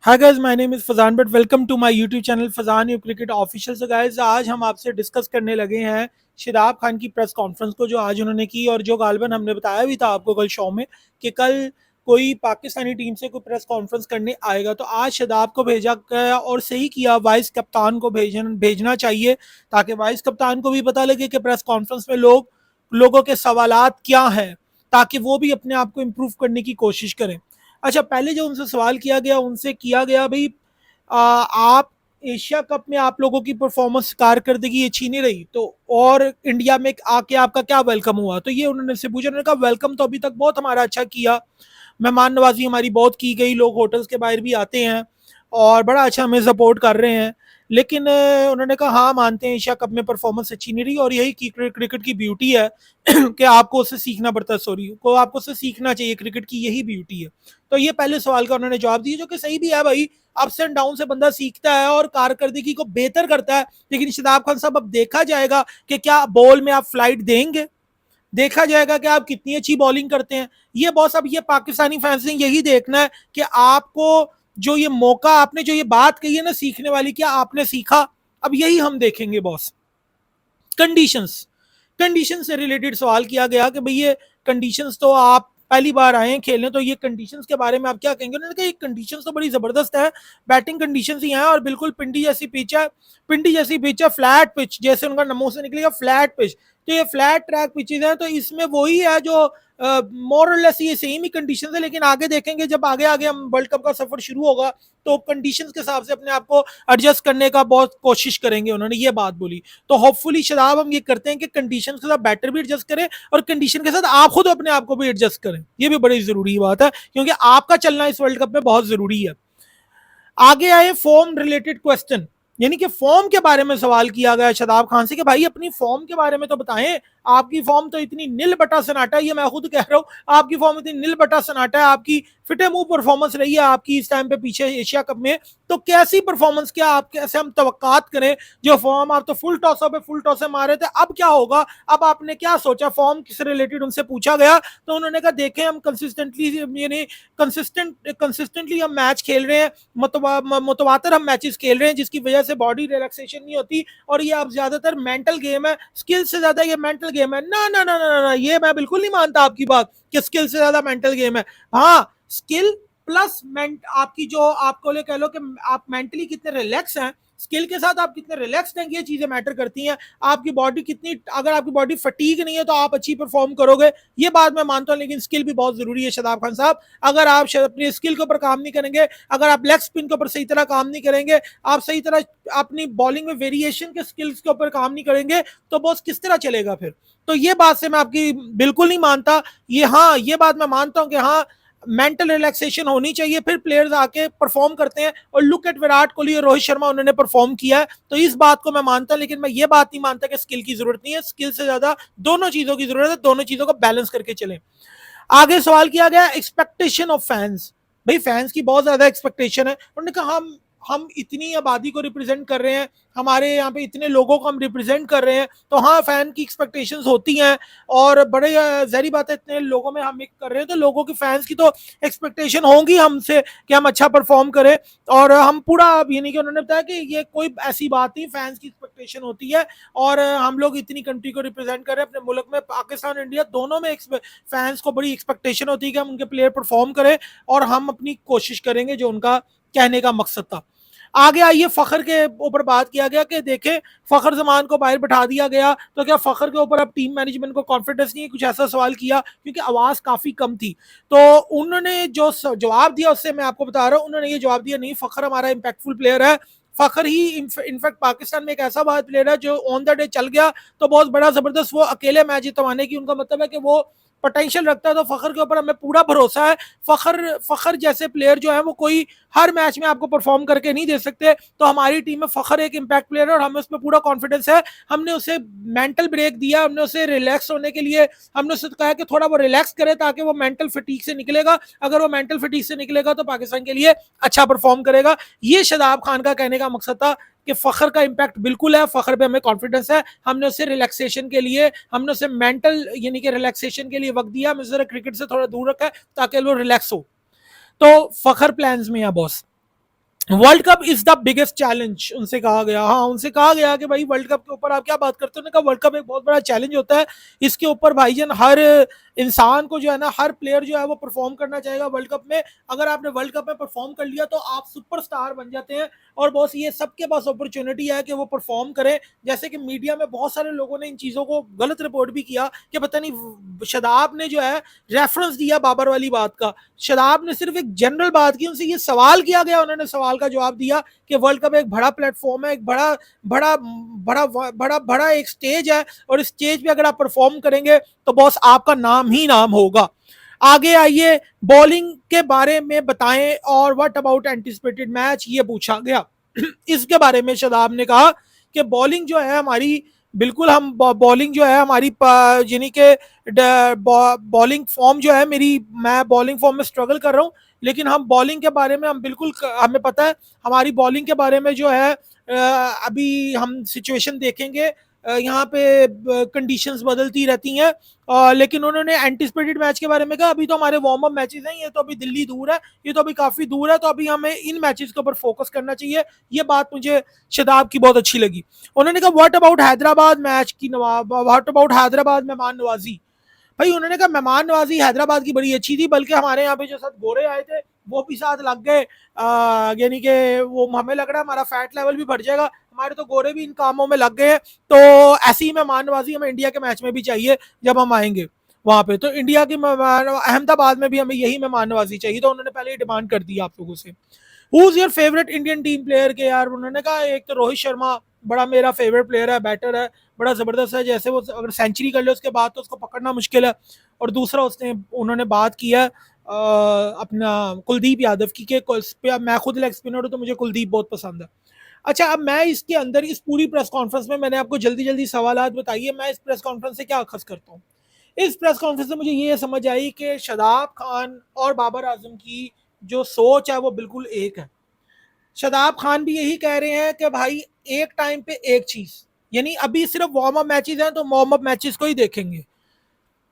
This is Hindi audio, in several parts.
Hi guys, my name is Fazan but welcome to my YouTube channel Fazan U cricket official. So guys, आज हम आपसे डिस्कस करने लगे हैं शादाब खान की प्रेस कॉन्फ्रेंस को जो आज उन्होंने की, और जो गालिबन हमने बताया भी था आपको कल शो में कि कल कोई पाकिस्तानी टीम से कोई प्रेस कॉन्फ्रेंस करने आएगा। तो आज शादाब को भेजा गया और सही किया, वाइस कप्तान को भेजना चाहिए ताकि वाइस कप्तान को भी पता लगे कि प्रेस कॉन्फ्रेंस में लोगों के सवालात क्या हैं, ताकि वो भी अपने आप को इम्प्रूव करने की कोशिश करें। अच्छा, पहले जो उनसे सवाल किया गया, उनसे किया गया भाई, आप एशिया कप में आप लोगों की परफॉर्मेंस कारकर्दगी अच्छी नहीं रही तो और इंडिया में आके आपका क्या वेलकम हुआ। तो ये उन्होंने से पूछा। उन्होंने कहा वेलकम तो अभी तक बहुत हमारा अच्छा किया, मेहमान नवाजी हमारी बहुत की गई, लोग होटल्स के बाहर भी आते हैं और बड़ा अच्छा हमें सपोर्ट कर रहे हैं। लेकिन उन्होंने कहा हाँ, मानते हैं एशिया कप में परफॉर्मेंस अच्छी नहीं रही और यही क्रिकेट की ब्यूटी है कि आपको उससे सीखना पड़ता है, सॉरी को आपको उससे सीखना चाहिए, क्रिकेट की यही ब्यूटी है। तो ये पहले सवाल का उन्होंने जवाब दिया, जो कि सही भी है भाई। अप्स एंड डाउन से बंदा सीखता है और कारकर्दगी को बेहतर करता है। लेकिन शादाब खान साहब, अब देखा जाएगा कि क्या बॉल में आप फ्लाइट देंगे, देखा जाएगा कि आप कितनी अच्छी बॉलिंग करते हैं। ये बॉस, अब ये पाकिस्तानी फैंस ने यही देखना है कि आपको जो ये मौका, आपने जो ये बात कही है ना सीखने वाली, क्या आपने सीखा? अब यही हम देखेंगे बॉस। कंडीशंस कंडीशन से रिलेटेड सवाल किया गया कि भाई ये कंडीशंस, तो आप पहली बार आए हैं खेलने, तो ये कंडीशंस के बारे में आप क्या कहेंगे? उन्होंने कहा ये कंडीशंस तो बड़ी जबरदस्त है, बैटिंग कंडीशंस ही हैं और बिल्कुल पिंडी जैसी पिच है। पिंडी जैसी पिच है, फ्लैट पिच, जैसे उनका नमो से निकलेगा फ्लैट पिच। तो ये फ्लैट ट्रैक पिचेज हैं, तो इसमें वही है जो मोर और लेस ये सेम ही कंडीशन है। लेकिन आगे देखेंगे, जब आगे आगे हम वर्ल्ड कप का सफर शुरू होगा तो कंडीशंस के हिसाब से अपने आप को एडजस्ट करने का बहुत कोशिश करेंगे। उन्होंने ये बात बोली। तो होपफुली शराब हम ये करते हैं कि कंडीशन के साथ बैटर भी एडजस्ट करें और कंडीशन के साथ आप खुद अपने आप को भी एडजस्ट करें। ये भी बड़ी जरूरी बात है, क्योंकि आपका चलना इस वर्ल्ड कप में बहुत जरूरी है। आगे आए फॉर्म रिलेटेड क्वेश्चन, यानी कि फॉर्म के बारे में सवाल किया गया शादाब खान से कि भाई अपनी फॉर्म के बारे में तो बताएं। आपकी फॉर्म तो इतनी नील बटा सन्नाटा है, ये मैं खुद कह रहा हूं, आपकी फॉर्म इतनी नील बटा सन्नाटा है, आपकी फिटे मुंह परफॉर्मेंस रही है आपकी इस टाइम पे पीछे एशिया कप में। तो कैसी परफॉर्मेंस, क्या आप कैसे हम तवक्कात करें? जो फॉर्म आप तो फुल टॉस पे फुल टॉस से मारे थे, अब क्या होगा? अब आपने क्या सोचा? फॉर्म किस रिलेटेड उनसे पूछा गया तो उन्होंने कहा देखें, हम कंसिस्टेंटली, यानी कंसिस्टेंटली हम मैच खेल रहे हैं, मुतवातर हम मैचेस खेल रहे हैं, जिसकी वजह से बॉडी रिलैक्सेशन नहीं होती। और ये अब ज्यादातर मेंटल गेम है, स्किल से ज्यादा ये मेंटल गेम है। ना ना ना ना ना, ये मैं बिल्कुल नहीं मानता आपकी बात कि स्किल से ज्यादा मेंटल गेम है। हाँ, स्किल प्लस आपकी जो आपको ले कह लो कि आप मेंटली कितने रिलैक्स हैं, स्किल के साथ आप कितने रिलैक्स्ड हैं, ये चीजें मैटर करती हैं। आपकी बॉडी कितनी, अगर आपकी बॉडी फटीग नहीं है तो आप अच्छी परफॉर्म करोगे, ये बात मैं मानता हूं। लेकिन स्किल भी बहुत जरूरी है शादाब खान साहब। अगर आप अपनी स्किल के ऊपर काम नहीं करेंगे, अगर आप लेग स्पिन के ऊपर सही तरह काम नहीं करेंगे, आप सही तरह अपनी बॉलिंग में वेरिएशन के स्किल्स के ऊपर काम नहीं करेंगे, तो बॉस किस तरह चलेगा फिर? तो ये बात से मैं आपकी बिल्कुल नहीं मानता। ये हाँ, ये बात मैं मानता हूं कि हाँ, मेंटल रिलैक्सेशन होनी चाहिए, फिर प्लेयर्स आके परफॉर्म करते हैं। और लुक एट विराट कोहली और रोहित शर्मा, उन्होंने परफॉर्म किया है, तो इस बात को मैं मानता हूं। लेकिन मैं ये बात नहीं मानता कि स्किल की जरूरत नहीं है, स्किल से ज्यादा दोनों चीजों की जरूरत है, दोनों चीजों को बैलेंस करके चलें। आगे सवाल किया गया एक्सपेक्टेशन ऑफ फैंस। भाई फैंस की बहुत ज्यादा एक्सपेक्टेशन है। उन्होंने कहा हम इतनी आबादी को रिप्रेजेंट कर रहे हैं, हमारे यहाँ पे इतने लोगों को हम रिप्रेजेंट कर रहे हैं, तो हाँ, फैन की एक्सपेक्टेशंस होती हैं। और बड़े जहरी बात है, इतने लोगों में हम कर रहे हैं तो लोगों की, फैंस की तो एक्सपेक्टेशन होंगी हमसे कि हम अच्छा परफॉर्म करें। और हम पूरा, ये नहीं कि उन्होंने बताया कि ये कोई ऐसी बात नहीं, फैंस की एक्सपेक्टेशन होती है। और हम लोग इतनी कंट्री को रिप्रेजेंट कर रहे हैं, अपने मुल्क में पाकिस्तान इंडिया दोनों में फैंस को बड़ी एक्सपेक्टेशन होती है कि हम उनके प्लेयर परफॉर्म करें, और हम अपनी कोशिश करेंगे, जो उनका कहने का मकसद था। आगे आइए, फखर के ऊपर बात किया गया कि देखें, फखर जमान को बाहर बैठा दिया गया, तो क्या फखर के ऊपर अब टीम मैनेजमेंट को कॉन्फिडेंस नहीं है? कुछ ऐसा सवाल किया, क्योंकि आवाज काफी कम थी। तो उन्होंने जो जवाब दिया, उससे मैं आपको बता रहा हूं, उन्होंने ये जवाब दिया, नहीं, फखर हमारा इंपैक्टफुल प्लेयर है। फखर ही इनफैक्ट पाकिस्तान में एक ऐसा प्लेयर है जो ऑन द डे चल गया तो बहुत बड़ा जबरदस्त, वो अकेले मैच जितवाने की उनका मतलब है कि वो पोटेंशियल रखता है। तो फखर के ऊपर हमें पूरा भरोसा है। फखर जैसे प्लेयर जो है वो कोई हर मैच में आपको परफॉर्म करके नहीं दे सकते। तो हमारी टीम में फखर एक इम्पैक्ट प्लेयर है और हमें उस पर पूरा कॉन्फिडेंस है। हमने उसे मेंटल ब्रेक दिया, हमने उसे रिलैक्स होने के लिए, हमने उसे कहा कि थोड़ा वो रिलैक्स करे ताकि वो मेंटल फटीक से निकलेगा। अगर वो मेंटल फटीक से निकलेगा तो पाकिस्तान के लिए अच्छा परफॉर्म करेगा। ये शादाब खान का कहने का मकसद था कि फखर का इंपैक्ट बिल्कुल है, फखर पे हमें कॉन्फिडेंस है। हमने उसे रिलैक्सेशन के लिए, हमने उसे मेंटल यानी कि रिलैक्सेशन के लिए वक्त दिया, हमने उसे क्रिकेट से थोड़ा दूर रखा है ताकि वो रिलैक्स हो। तो फखर प्लान्स में है boss. World cup is the biggest challenge उनसे कहा गया। हाँ, उनसे कहा गया कि भाई वर्ल्ड कप के ऊपर आप क्या बात करते हो। उन्होंने कहा वर्ल्ड कप एक बहुत बड़ा चैलेंज होता है, इसके ऊपर भाईजान हर इंसान को जो है ना, हर प्लेयर जो है वो परफॉर्म करना चाहेगा वर्ल्ड कप में। अगर आपने वर्ल्ड कप में परफॉर्म कर लिया तो आप सुपरस्टार बन जाते हैं, और बॉस ये सबके पास अपॉर्चुनिटी है कि वो परफॉर्म करें। जैसे कि मीडिया में बहुत सारे लोगों ने इन चीज़ों को गलत रिपोर्ट भी किया कि पता नहीं शदाब ने जो है रेफरेंस दिया बाबर वाली बात का। शदाब ने सिर्फ एक जनरल बात की, उनसे ये सवाल किया गया, उन्होंने सवाल का जवाब दिया कि वर्ल्ड कप एक बड़ा प्लेटफॉर्म है, एक बड़ा बड़ा बड़ा बड़ा बड़ा एक स्टेज है, और इस स्टेज पे अगर आप परफॉर्म करेंगे तो बॉस आपका नाम ही नाम होगा। आगे आइए, बॉलिंग के बारे में बताएं और व्हाट अबाउट एंटिसिपेटेड मैच, ये पूछा गया। इसके बारे में शदाब ने कहा कि बॉलिंग जो है हमारी, बिल्कुल हम बॉलिंग जो है हमारी यानी कि बॉलिंग फॉर्म जो है मेरी, मैं बॉलिंग फॉर्म में स्ट्रगल कर रहा हूँ, लेकिन हम बॉलिंग के बारे में हम बिल्कुल, हमें पता है हमारी बॉलिंग के बारे में जो है अभी हम सिचुएशन देखेंगे, यहाँ पे कंडीशंस बदलती रहती हैं। लेकिन उन्होंने एंटिसिपेटेड मैच के बारे में कहा अभी तो हमारे वार्म अप मैचेस हैं, ये तो अभी दिल्ली दूर है, ये तो अभी काफी दूर है, तो अभी हमें इन मैचेस के ऊपर फोकस करना चाहिए। ये बात मुझे शदाब की बहुत अच्छी लगी। उन्होंने कहा व्हाट अबाउट हैदराबाद मैच की व्हाट अबाउट हैदराबाद मेहमान नवाजी। भाई उन्होंने कहा मेहमान नवाजी हैदराबाद की बड़ी अच्छी थी, बल्कि हमारे यहाँ पे जो साथ गोरे आए थे वो भी साथ लग गए, यानी कि वो हमें लग रहा है हमारा फैट लेवल भी बढ़ जाएगा, हमारे तो गोरे भी इन कामों में लग गए हैं। तो ऐसी ही मेहमान नवाजी हमें इंडिया के मैच में भी चाहिए जब हम आएंगे वहां पे, तो इंडिया की अहमदाबाद में भी हमें यही मेहमान नवाजी चाहिए। तो उन्होंने पहले ही डिमांड कर दी आप लोगों से। Who is your favourite Indian team player के यार, उन्होंने कहा एक तो रोहित शर्मा बड़ा मेरा फेवरेट प्लेयर है, बैटर है, बड़ा जबरदस्त है, जैसे वो अगर सेंचुरी कर ले उसके बाद तो उसको पकड़ना मुश्किल है। और दूसरा उन्होंने बात किया अपना कुलदीप यादव की, कि मैं खुद लेग स्पिनर हूं तो मुझे कुलदीप बहुत पसंद है। अच्छा, अब मैं इसके अंदर इस पूरी प्रेस कॉन्फ्रेंस में मैंने आपको जल्दी जल्दी सवाल बताइए, मैं इस प्रेस कॉन्फ्रेंस से क्या अखज़ करता हूँ। इस प्रेस कॉन्फ्रेंस से मुझे ये समझ आई कि शदाब खान और बाबर आजम की जो सोच है वो बिल्कुल एक है। शदाब खान भी यही कह रहे हैं कि भाई एक टाइम पे एक चीज, यानी अभी सिर्फ वार्म अप मैचेस हैं तो वार्म अप मैचेस को ही देखेंगे,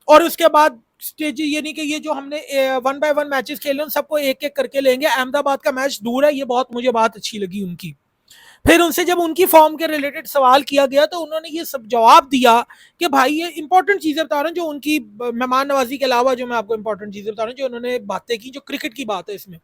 और उसके बाद स्टेज, यानी कि ये जो हमने 1 बाय 1 मैचेस खेले उन सबको एक एक करके लेंगे। अहमदाबाद का मैच दूर है, ये बहुत मुझे बात अच्छी लगी उनकी। फिर उनसे जब उनकी फॉर्म के रिलेटेड सवाल किया गया तो उन्होंने ये सब जवाब दिया कि भाई ये इंपॉर्टेंट चीजें बता रहे हैं जो उनकी मेहमान नवाजी के अलावा, जो मैं आपको इंपॉर्टेंट चीजें बता रहा हूँ जो उन्होंने बातें की, जो क्रिकेट की बात है इसमें।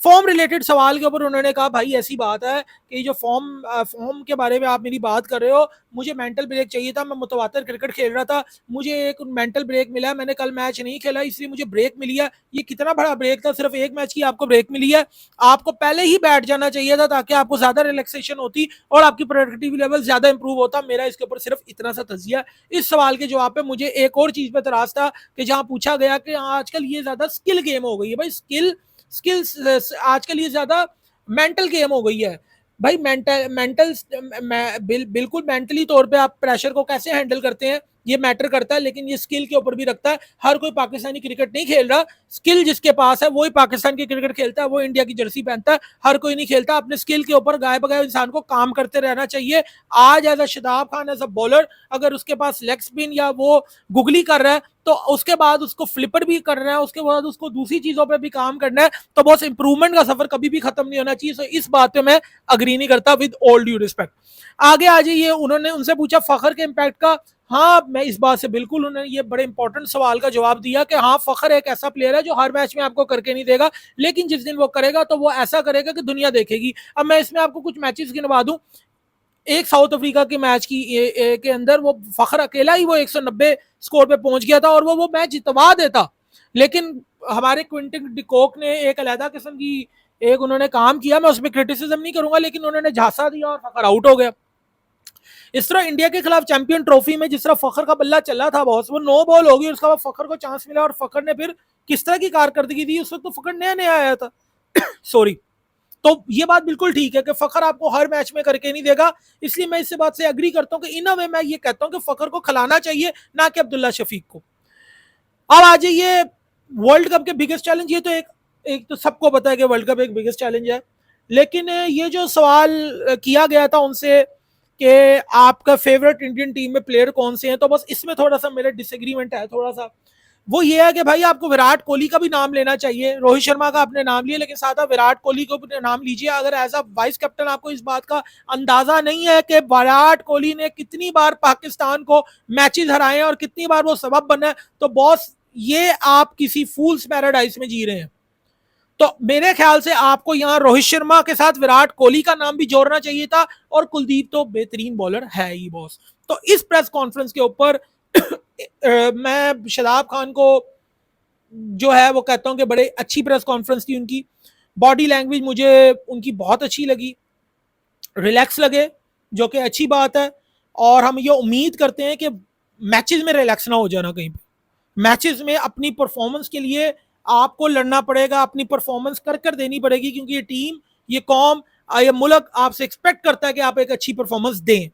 फॉर्म रिलेटेड सवाल के ऊपर उन्होंने कहा भाई ऐसी बात है कि जो फॉर्म के बारे में आप मेरी बात कर रहे हो, मुझे मेंटल ब्रेक चाहिए था, मैं मुतवातर क्रिकेट खेल रहा था, मुझे एक मेंटल ब्रेक मिला है, मैंने कल मैच नहीं खेला इसलिए मुझे ब्रेक मिली है। ये कितना बड़ा ब्रेक था, सिर्फ एक मैच की आपको ब्रेक मिली है, आपको पहले ही बैठ जाना चाहिए था ताकि आपको ज्यादा रिलैक्सेशन होती और आपकी प्रोडक्टिविटी लेवल ज्यादा इंप्रूव होता। मेरा इसके ऊपर सिर्फ इतना सा तजिया। इस सवाल के जवाब पे मुझे एक और चीज पे तराज था कि जहां पूछा गया कि आजकल ये ज्यादा स्किल गेम हो गई है। भाई स्किल्स आजकल ये ज्यादा मेंटल गेम हो गई है। भाई मेंटल बिल्कुल मेंटली तौर पे आप प्रेशर को कैसे हैंडल करते हैं ये मैटर करता है, लेकिन ये स्किल के ऊपर भी रखता है। हर कोई पाकिस्तानी क्रिकेट नहीं खेल रहा, स्किल जिसके पास है वही पाकिस्तान की क्रिकेट खेलता है, वो इंडिया की जर्सी पहनता है, हर कोई नहीं खेलता। अपने स्किल के ऊपर गाय बगाए इंसान को काम करते रहना चाहिए। आज as a Shadab Khan as a bowler अगर उसके पास लेग स्पिन या वो गुगली कर रहा है तो उसके बाद उसको फ्लिपर भी करना है, उसके बाद उसको दूसरी चीजों पे भी काम करना है, तो बस इंप्रूवमेंट का सफर कभी भी खत्म नहीं होना चाहिए। तो इस बात पे मैं अग्री नहीं करता, विद ऑल ड्यू रिस्पेक्ट। आगे आ जाइए, उन्होंने उनसे पूछा फखर के इम्पैक्ट का। हाँ, मैं इस बात से बिल्कुल, उन्होंने ये बड़े इंपॉर्टेंट सवाल का जवाब दिया कि हाँ फखर एक ऐसा प्लेयर है जो हर मैच में आपको करके नहीं देगा, लेकिन जिस दिन वो करेगा तो वो ऐसा करेगा कि दुनिया देखेगी। अब मैं इसमें आपको कुछ मैचेस गिनवा दूं। एक साउथ अफ्रीका के मैच की के अंदर वो फखर अकेला ही वो 190 स्कोर पे पहुंच गया था और वो मैच जितवा देता, लेकिन हमारे क्विंटन डिकॉक ने एक अलहदा किस्म की एक उन्होंने काम किया। मैं उसमें क्रिटिसिज्म नहीं करूंगा, लेकिन उन्होंने झांसा दिया और फखर आउट हो गया। इस तरह इंडिया के खिलाफ चैंपियन ट्रॉफी में जिस तरह फखर का बल्ला चला था बॉस, वो 9 बॉल होगी, उसका बाद फखर को चांस मिला और फखर ने फिर किस तरह की कारकर्दगी दी। उस वक्त तो फखर नया नया आया था सॉरी। तो ये बात बिल्कुल ठीक है कि फखर आपको हर मैच में करके नहीं देगा, इसलिए मैं इस बात से एग्री करता हूं कि इन अ वे मैं ये कहता हूं कि फखर को खिलाना चाहिए, ना कि अब्दुल्ला शफीक को। अब आ जाइए वर्ल्ड कप के बिगेस्ट चैलेंज। ये तो एक तो सबको पता है कि वर्ल्ड कप एक बिगेस्ट चैलेंज है, लेकिन ये जो सवाल किया गया था उनसे कि आपका फेवरेट इंडियन टीम में प्लेयर कौन से हैं, तो बस इसमें थोड़ा सा मेरा डिसएग्रीमेंट है थोड़ा सा। वो ये है कि भाई आपको विराट कोहली का भी नाम लेना चाहिए। रोहित शर्मा का आपने नाम लिया, लेकिन साथ विराट कोहली को भी नाम लीजिए। अगर एज अ वाइस कैप्टन आपको इस बात का अंदाजा नहीं है कि विराट कोहली ने कितनी बार पाकिस्तान को मैचेस हराए हैं और कितनी बार वो सबब बना है, तो बॉस ये आप किसी फूल्स पैराडाइज में जी रहे हैं। तो मेरे ख्याल से आपको यहां रोहित शर्मा के साथ विराट कोहली का नाम भी जोड़ना चाहिए था, और कुलदीप तो बेहतरीन बॉलर है ही बॉस। तो इस प्रेस कॉन्फ्रेंस के ऊपर मैं शादाब खान को जो है वो कहता हूं कि बड़े अच्छी प्रेस कॉन्फ्रेंस थी उनकी। बॉडी लैंग्वेज मुझे उनकी बहुत अच्छी लगी, रिलैक्स लगे, जो कि अच्छी बात है। और हम ये उम्मीद करते हैं कि मैचेस में रिलैक्स ना हो जाना कहीं पे। मैचेस में अपनी परफॉर्मेंस के लिए आपको लड़ना पड़ेगा, अपनी परफॉर्मेंस कर कर देनी पड़ेगी, क्योंकि ये टीम, ये कौम, ये मुल्क आपसे एक्सपेक्ट करता है कि आप एक अच्छी परफॉर्मेंस दें।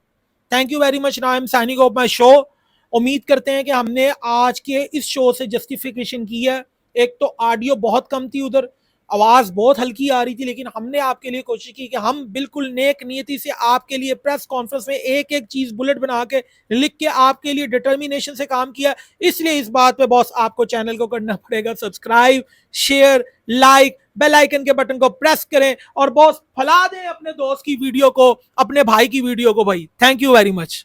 Thank you very much. Now I am signing off my show. उम्मीद करते हैं कि हमने आज के इस शो से जस्टिफिकेशन की है। एक तो ऑडियो बहुत कम थी, उधर आवाज बहुत हल्की आ रही थी, लेकिन हमने आपके लिए कोशिश की कि हम बिल्कुल नेक नियति से आपके लिए प्रेस कॉन्फ्रेंस में एक एक चीज बुलेट बना के लिख के आपके लिए डिटर्मिनेशन से काम किया। इसलिए इस बात पे बॉस आपको चैनल को करना पड़ेगा subscribe, share, like, bell icon के बटन को प्रेस करें, और बॉस फैला दें अपने दोस्त की वीडियो को, अपने भाई की वीडियो को भाई। Thank you very much.